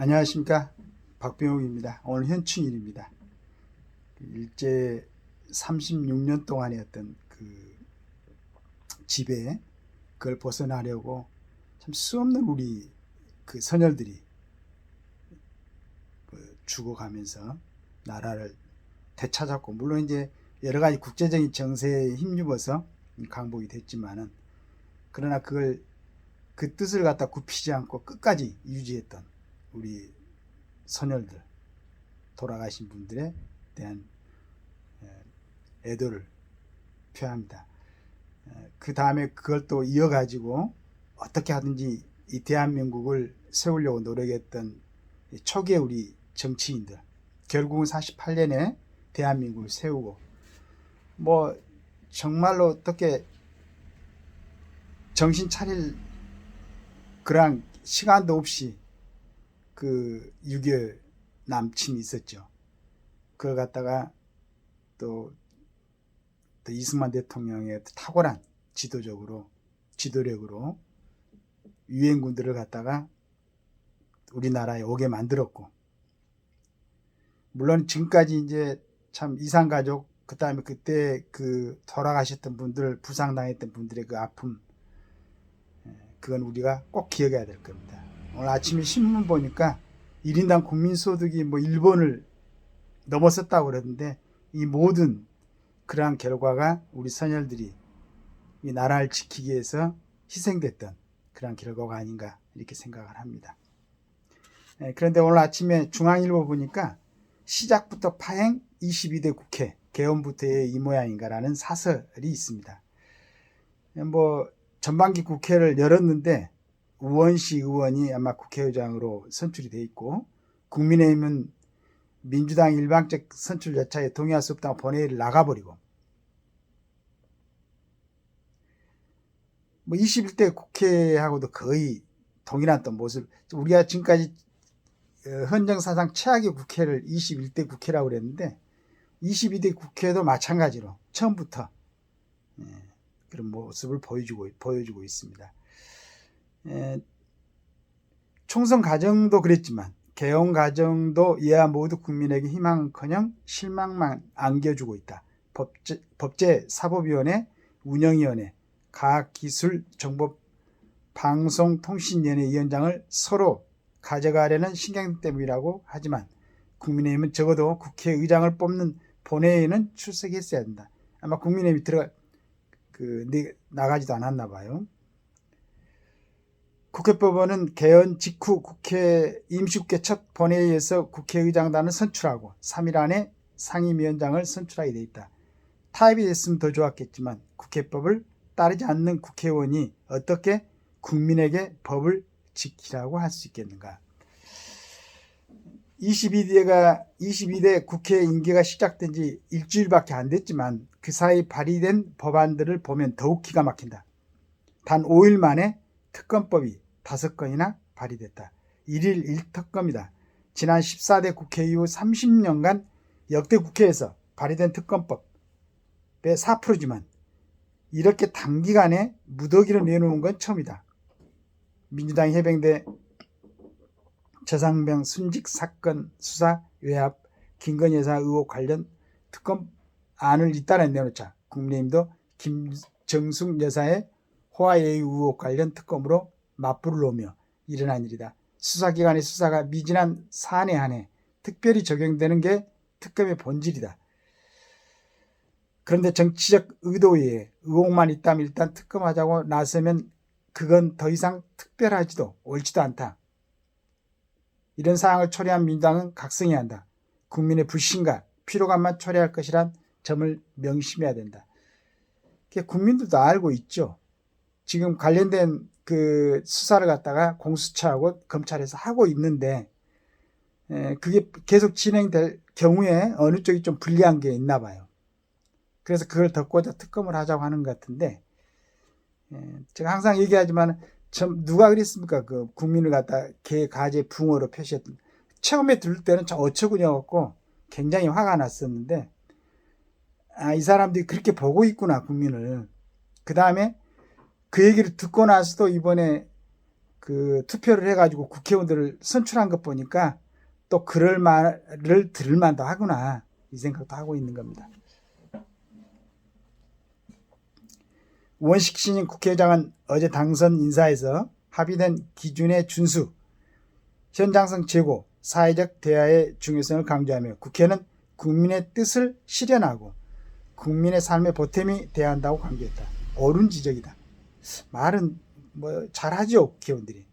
안녕하십니까, 박병욱입니다. 오늘 현충일입니다. 일제 36년 동안의 어떤 그 지배, 그걸 벗어나려고 참 수없는 우리 그 선열들이 죽어가면서 나라를 되찾았고, 물론 이제 여러 가지 국제적인 정세에 힘입어서 강복이 됐지만은, 그러나 그걸 그 뜻을 갖다 굽히지 않고 끝까지 유지했던 우리 선열들, 돌아가신 분들에 대한 애도를 표합니다. 그 다음에 그걸 또 이어가지고 어떻게 하든지 이 대한민국을 세우려고 노력했던 초기의 우리 정치인들, 결국은 48년에 대한민국을 세우고, 뭐 정말로 어떻게 정신 차릴 그러한 시간도 없이 그 6.25 남침이 있었죠. 그걸 갖다가 또 이승만 대통령의 탁월한 지도력으로 유엔군들을 갖다가 우리나라에 오게 만들었고, 물론 지금까지 이제 참 이산가족, 그 다음에 그때 그 돌아가셨던 분들, 부상당했던 분들의 그 아픔, 그건 우리가 꼭 기억해야 될 겁니다. 오늘 아침에 신문 보니까 1인당 국민소득이 뭐 일본을 넘어섰다고 그러는데, 이 모든 그러한 결과가 우리 선열들이 이 나라를 지키기 위해서 희생됐던 그러한 결과가 아닌가, 이렇게 생각을 합니다. 그런데 오늘 아침에 중앙일보 보니까 시작부터 파행 22대 국회 개원부터의 이 모양인가라는 사설이 있습니다. 뭐 전반기 국회를 열었는데 우원식 의원이 아마 국회의장으로 선출이 돼 있고, 국민의힘은 민주당 일방적 선출 절차에 동의할 수 없다고 본회의를 나가버리고, 뭐 21대 국회하고도 거의 동일한 또 모습, 우리가 지금까지 헌정사상 최악의 국회를 21대 국회라고 그랬는데 22대 국회도 마찬가지로 처음부터 그런 모습을 보여주고 있습니다. 총선 과정도 그랬지만 개헌 과정도 이와 모두 국민에게 희망은커녕 실망만 안겨주고 있다. 법제사법위원회, 운영위원회, 과학기술정보방송통신위원회 위원장을 서로 가져가려는 신경 때문이라고 하지만 국민의힘은 적어도 국회의장을 뽑는 본회의에는 출석했어야 된다. 아마 국민의힘이 나가지도 않았나 봐요. 국회법원은 개헌 직후 임시국회 첫 본회의에서 국회의장단을 선출하고 3일 안에 상임위원장을 선출하게 돼 있다. 타협이 됐으면 더 좋았겠지만 국회법을 따르지 않는 국회의원이 어떻게 국민에게 법을 지키라고 할 수 있겠는가. 22대 국회 임기가 시작된 지 일주일밖에 안 됐지만 그 사이 발의된 법안들을 보면 더욱 기가 막힌다. 단 5일 만에 특검법이 5건이나 발의됐다. 1일 1특검이다. 지난 14대 국회 이후 30년간 역대 국회에서 발의된 특검법의 4%지만 이렇게 단기간에 무더기로 내놓은 건 처음이다. 민주당이 해병대 저상병 순직 사건 수사 외압 김건희 여사 의혹 관련 특검안을 잇따라 내놓자 국민의힘도 김정숙 여사의 호화예의 의혹 관련 특검으로 맞불을 놓으며 일어난 일이다. 수사기관의 수사가 미진한 사안에 한해 특별히 적용되는 게 특검의 본질이다. 그런데 정치적 의도에 의혹만 있다면 일단 특검하자고 나서면 그건 더 이상 특별하지도 옳지도 않다. 이런 사항을 초래한 민주당은 각성해야 한다. 국민의 불신과 피로감만 초래할 것이란 점을 명심해야 된다. 국민들도 알고 있죠. 지금 관련된 그 수사를 갖다가 공수처하고 검찰에서 하고 있는데 그게 계속 진행될 경우에 어느 쪽이 좀 불리한 게 있나 봐요. 그래서 그걸 덮고자 특검을 하자고 하는 것 같은데, 제가 항상 얘기하지만 누가 그랬습니까? 그 국민을 갖다 개가제 붕어로 표시했던. 처음에 들을 때는 저 어처구니였고 굉장히 화가 났었는데, 이 사람들이 그렇게 보고 있구나, 국민을. 그 다음에 그 얘기를 듣고 나서도 이번에 그 투표를 해가지고 국회의원들을 선출한 것 보니까 또 그럴 말을 들을 만도 하구나 이 생각도 하고 있는 겁니다. 우원식 신임 국회의장은 어제 당선 인사에서 합의된 기준의 준수, 현장성 제고, 사회적 대화의 중요성을 강조하며 국회는 국민의 뜻을 실현하고 국민의 삶의 보탬이 돼야 한다고 강조했다. 옳은 지적이다. 말은 뭐 잘하죠, 국회의원들이.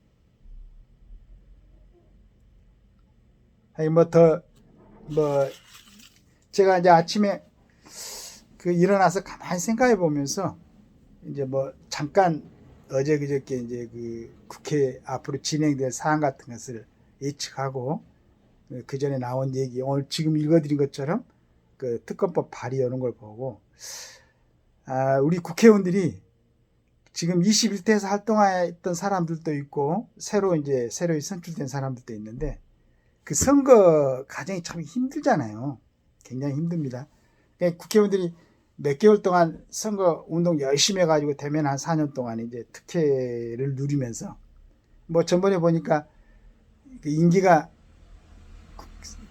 제가 이제 아침에 그 일어나서 가만히 생각해 보면서 이제 뭐 잠깐 어제 그저께 이제 그 국회 앞으로 진행될 사안 같은 것을 예측하고 그 전에 나온 얘기 오늘 지금 읽어드린 것처럼 그 특검법 발의하는 걸 보고 우리 국회의원들이 지금 21대에서 활동했던 사람들도 있고 새로이 선출된 사람들도 있는데 그 선거 과정이 참 힘들잖아요. 굉장히 힘듭니다. 그러니까 국회의원들이 몇 개월 동안 선거 운동 열심히 해가지고 되면 한 4년 동안 이제 특혜를 누리면서 뭐 전번에 보니까 그 임기가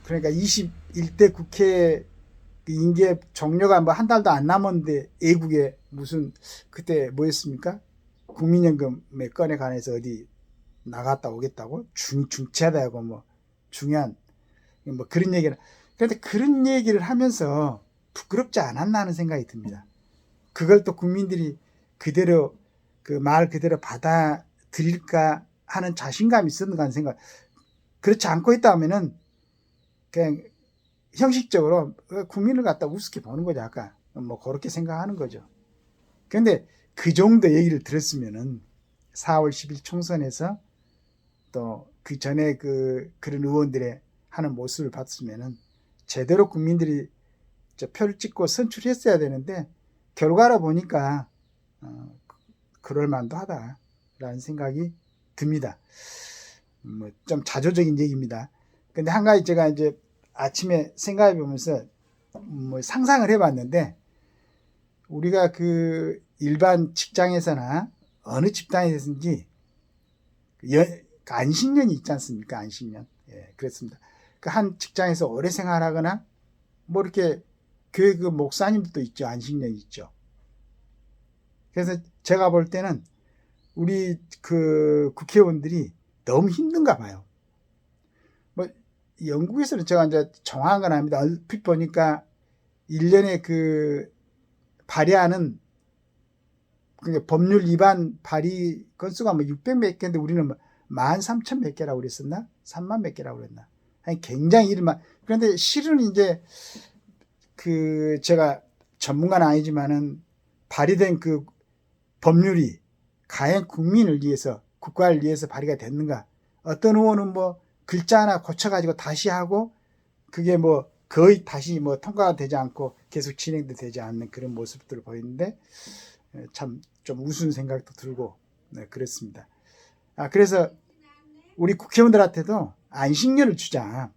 그러니까 21대 국회 임기의 종료가 뭐 한 달도 안 남았는데 애국에 무슨 그때 뭐였습니까? 국민연금에 건에 관해서 어디 나갔다 오겠다고 중차대하고 뭐 중요한 뭐 그런 얘기를 그런데 그런 얘기를 하면서 부끄럽지 않았나 하는 생각이 듭니다. 그걸 또 국민들이 그대로 그 말 그대로 받아들일까 하는 자신감이 있었는가 하는 생각. 그렇지 않고 있다면은 그냥 형식적으로 국민을 갖다 우습게 보는 거죠. 아까 뭐 그렇게 생각하는 거죠. 그런데 그 정도 얘기를 들었으면은 4월 10일 총선에서 또 그 전에 그런 의원들의 하는 모습을 봤으면은 제대로 국민들이 표를 찍고 선출했어야 되는데 결과로 보니까 그럴 만도 하다라는 생각이 듭니다. 뭐 좀 자조적인 얘기입니다. 근데 한 가지 제가 이제 아침에 생각해 보면서 뭐 상상을 해봤는데 우리가 그 일반 직장에서나 어느 집단이든지 안식년이 있지 않습니까? 안식년. 예, 그렇습니다. 그 한 직장에서 오래 생활하거나 뭐 이렇게 교회 그 목사님도 있죠. 안식년이 있죠. 그래서 제가 볼 때는 우리 그 국회의원들이 너무 힘든가 봐요. 뭐 영국에서는 제가 이제 정확한 건 아닙니다. 얼핏 보니까 1년에 그 발의하는 그러니까 법률 위반 발의 건수가 뭐 600 몇 개인데 우리는 뭐 13,000 몇 개라고 그랬었나? 3만 몇 개라고 그랬나? 아니 굉장히 일만 그런데 실은 이제 그 제가 전문가는 아니지만은 발의된 그 법률이 과연 국민을 위해서 국가를 위해서 발의가 됐는가? 어떤 의원은 뭐 글자 하나 고쳐가지고 다시 하고 그게 뭐 거의 다시 뭐 통과가 되지 않고 계속 진행도 되지 않는 그런 모습들을 보이는데 참 좀 우스운 생각도 들고 네, 그렇습니다. 그래서 우리 국회의원들한테도 안식년을 주자.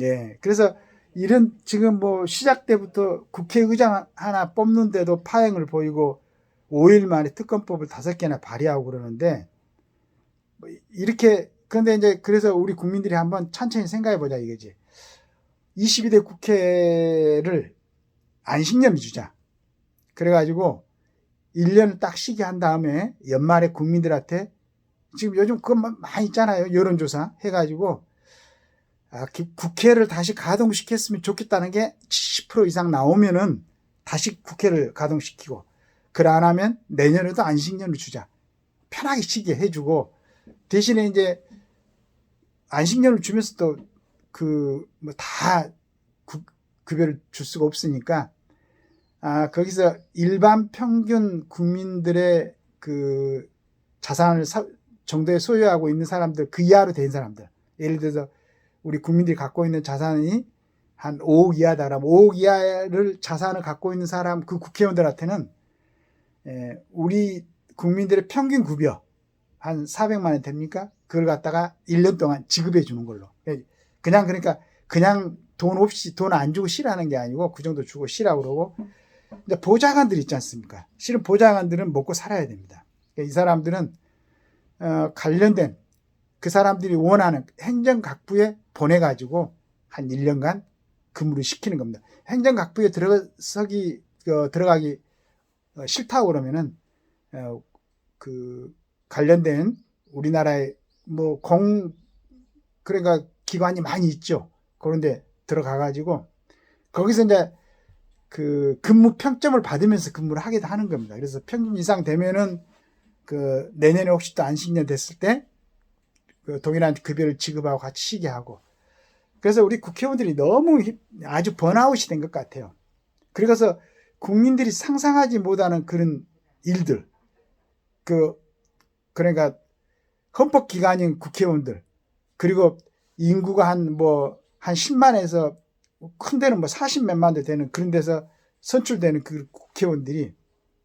예, 그래서 이런 지금 뭐 시작 때부터 국회의장 하나 뽑는데도 파행을 보이고 5일 만에 특검법을 5개나 발의하고 그러는데 뭐 이렇게 그런데 이제 그래서 우리 국민들이 한번 천천히 생각해 보자 이거지. 22대 국회를 안식년을 주자. 그래가지고 1년을 딱 쉬게 한 다음에 연말에 국민들한테 지금 요즘 그거 많이 있잖아요. 여론조사 해가지고 국회를 다시 가동시켰으면 좋겠다는 게 70% 이상 나오면은 다시 국회를 가동시키고 그래 안 하면 내년에도 안식년을 주자. 편하게 쉬게 해주고 대신에 이제 안식년을 주면서 또 그 뭐 다 급여를 줄 수가 없으니까 거기서 일반 평균 국민들의 그 자산을 정도에 소유하고 있는 사람들 그 이하로 된 사람들 예를 들어서 우리 국민들이 갖고 있는 자산이 한 5억 이하다라면 5억 이하를 자산을 갖고 있는 사람 그 국회의원들한테는 우리 국민들의 평균 급여 한 400만 원 됩니까? 그걸 갖다가 1년 동안 지급해 주는 걸로. 그냥 그러니까 그냥 돈 없이 돈 안 주고 쉬라는 게 아니고 그 정도 주고 쉬라고 그러고 이제 보좌관들 있지 않습니까? 실은 보좌관들은 먹고 살아야 됩니다. 이 사람들은 관련된 그 사람들이 원하는 행정각부에 보내가지고 한 1년간 근무를 시키는 겁니다. 행정각부에 들어가기 싫다고 그러면은 그 관련된 우리나라의 뭐 그러니까 기관이 많이 있죠. 그런데 들어가가지고 거기서 이제 그 근무 평점을 받으면서 근무를 하기도 하는 겁니다. 그래서 평균 이상 되면은 그 내년에 혹시 또 안식년 됐을 때 그 동일한 급여를 지급하고 같이 쉬게 하고. 그래서 우리 국회의원들이 너무 아주 번아웃이 된 것 같아요. 그래서 국민들이 상상하지 못하는 그런 일들, 그러니까 헌법기관인 국회의원들, 그리고 인구가 한 10만에서 큰 데는 40몇만 대 되는 그런 데서 선출되는 그 국회의원들이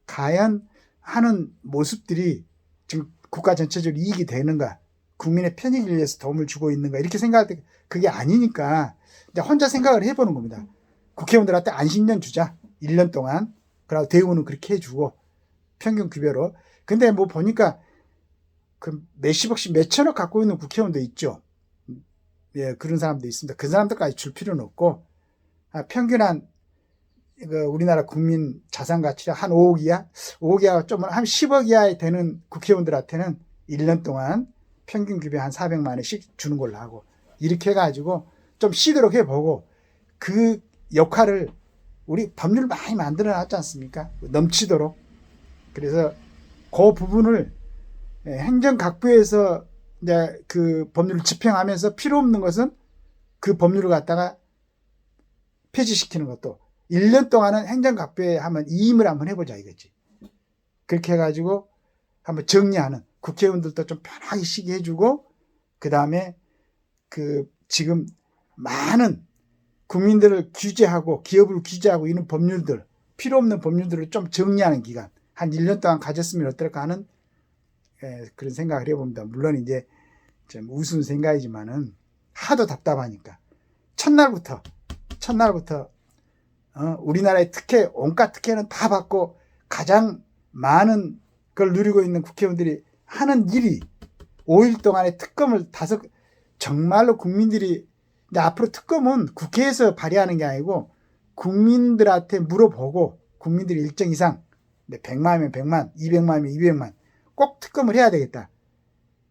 과연 하는 모습들이 지금 국가 전체적으로 이익이 되는가, 국민의 편익을 위해서 도움을 주고 있는가, 이렇게 생각할 때 그게 아니니까 이제 혼자 생각을 해보는 겁니다. 국회의원들한테 안식년 주자. 1년 동안. 그리고 대우는 그렇게 해주고 평균 급여로. 근데 뭐 보니까 그 몇십억씩 몇천억 갖고 있는 국회의원도 있죠. 예, 그런 사람도 있습니다. 그 사람들까지 줄 필요는 없고 평균 우리나라 국민 자산 가치가 한 5억 이하, 5억 이하 좀 한 10억 이하에 되는 국회의원들한테는 1년 동안 평균 급여 한 400만 원씩 주는 걸로 하고, 이렇게 해가지고 좀 쉬도록 해보고, 그 역할을 우리 법률 많이 만들어 놨지 않습니까? 넘치도록. 그래서 그 부분을 행정각부에서 이제 그 법률을 집행하면서 필요 없는 것은 그 법률을 갖다가 폐지시키는 것도 1년 동안은 행정각부에 한번 이임을 한번 해보자 이거지. 그렇게 해가지고 한번 정리하는, 국회의원들도 좀 편하게 쉬게 해주고, 그 다음에 지금 많은 국민들을 규제하고 기업을 규제하고 이런 법률들, 필요 없는 법률들을 좀 정리하는 기간 한 1년 동안 가졌으면 어떨까 하는 그런 생각을 해봅니다. 물론 이제 좀 우스운 생각이지만은 하도 답답하니까 첫날부터 우리나라의 특혜, 온갖 특혜는 다 받고 가장 많은 걸 누리고 있는 국회의원들이 하는 일이 5일 동안의 특검을 정말로 국민들이, 근데 앞으로 특검은 국회에서 발의하는 게 아니고 국민들한테 물어보고, 국민들이 일정 이상 100만이면 100만, 200만이면 200만 꼭 특검을 해야 되겠다,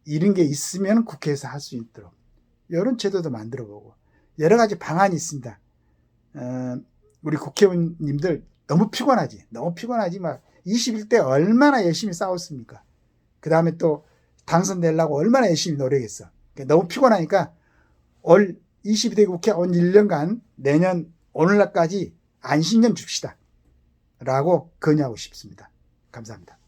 이런 게 있으면 국회에서 할 수 있도록 이런 제도도 만들어보고, 여러 가지 방안이 있습니다. 우리 국회의원님들 너무 피곤하지 막 21대 얼마나 열심히 싸웠습니까? 그 다음에 또 당선되려고 얼마나 열심히 노력했어. 너무 피곤하니까 올 22대 국회 온 1년간 내년 오늘날까지 안식년 줍시다 라고 건의하고 싶습니다. 감사합니다.